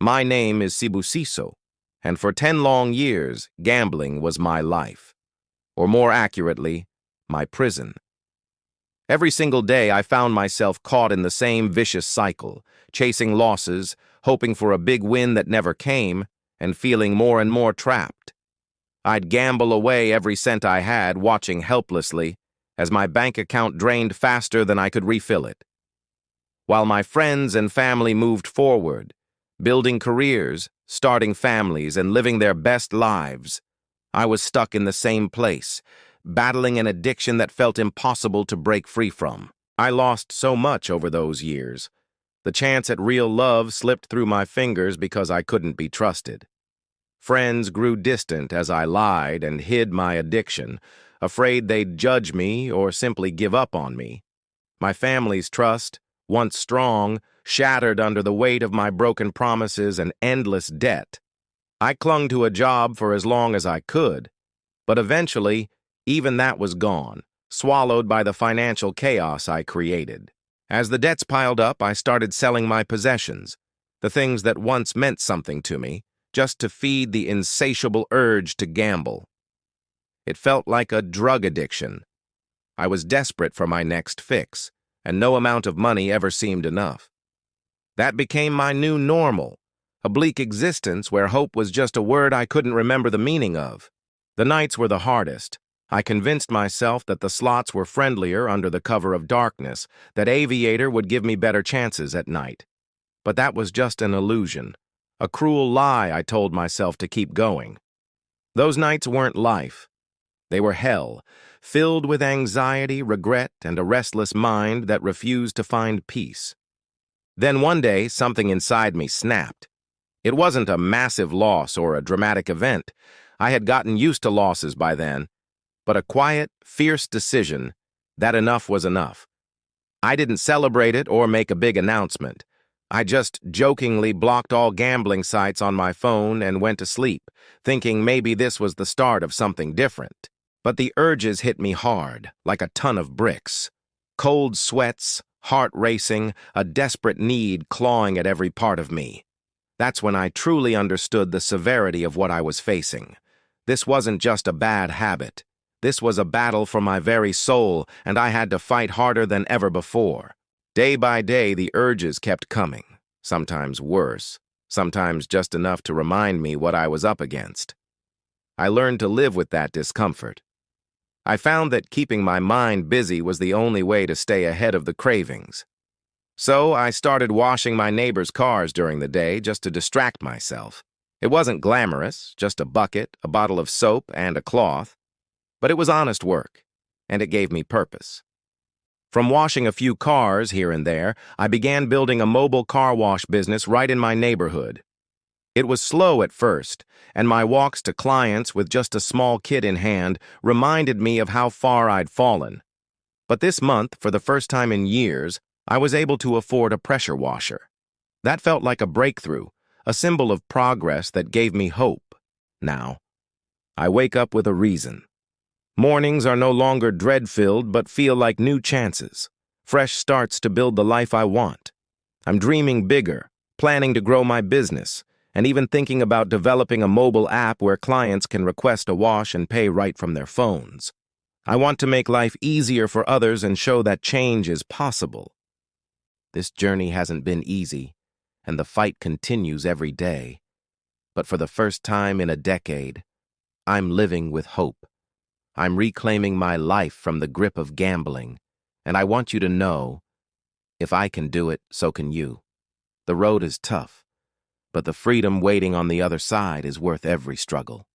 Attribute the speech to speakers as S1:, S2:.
S1: My name is Sibusiso, and for 10 long years, gambling was my life. Or more accurately, my prison. Every single day, I found myself caught in the same vicious cycle, chasing losses, hoping for a big win that never came, and feeling more and more trapped. I'd gamble away every cent I had, watching helplessly as my bank account drained faster than I could refill it. While my friends and family moved forward, building careers, starting families, and living their best lives, I was stuck in the same place, battling an addiction that felt impossible to break free from. I lost so much over those years. The chance at real love slipped through my fingers because I couldn't be trusted. Friends grew distant as I lied and hid my addiction, afraid they'd judge me or simply give up on me. My family's trust, once strong, shattered under the weight of my broken promises and endless debt. I clung to a job for as long as I could, but eventually, even that was gone, swallowed by the financial chaos I created. As the debts piled up, I started selling my possessions, the things that once meant something to me, just to feed the insatiable urge to gamble. It felt like a drug addiction. I was desperate for my next fix, and no amount of money ever seemed enough. That became my new normal, a bleak existence where hope was just a word I couldn't remember the meaning of. The nights were the hardest. I convinced myself that the slots were friendlier under the cover of darkness, that Aviator would give me better chances at night. But that was just an illusion, a cruel lie I told myself to keep going. Those nights weren't life. They were hell, filled with anxiety, regret, and a restless mind that refused to find peace. Then one day, something inside me snapped. It wasn't a massive loss or a dramatic event. I had gotten used to losses by then. But a quiet, fierce decision that enough was enough. I didn't celebrate it or make a big announcement. I just jokingly blocked all gambling sites on my phone and went to sleep, thinking maybe this was the start of something different. But the urges hit me hard, like a ton of bricks. Cold sweats, heart racing, a desperate need clawing at every part of me. That's when I truly understood the severity of what I was facing. This wasn't just a bad habit. This was a battle for my very soul, and I had to fight harder than ever before. Day by day, the urges kept coming, sometimes worse, sometimes just enough to remind me what I was up against. I learned to live with that discomfort. I found that keeping my mind busy was the only way to stay ahead of the cravings. So I started washing my neighbors' cars during the day just to distract myself. It wasn't glamorous, just a bucket, a bottle of soap, and a cloth. But it was honest work, and it gave me purpose. From washing a few cars here and there, I began building a mobile car wash business right in my neighborhood. It was slow at first, and my walks to clients with just a small kit in hand reminded me of how far I'd fallen. But this month, for the first time in years, I was able to afford a pressure washer. That felt like a breakthrough, a symbol of progress that gave me hope. Now, I wake up with a reason. Mornings are no longer dread-filled but feel like new chances, fresh starts to build the life I want. I'm dreaming bigger, planning to grow my business, and even thinking about developing a mobile app where clients can request a wash and pay right from their phones. I want to make life easier for others and show that change is possible. This journey hasn't been easy, and the fight continues every day. But for the first time in a decade, I'm living with hope. I'm reclaiming my life from the grip of gambling, and I want you to know, if I can do it, so can you. The road is tough, but the freedom waiting on the other side is worth every struggle.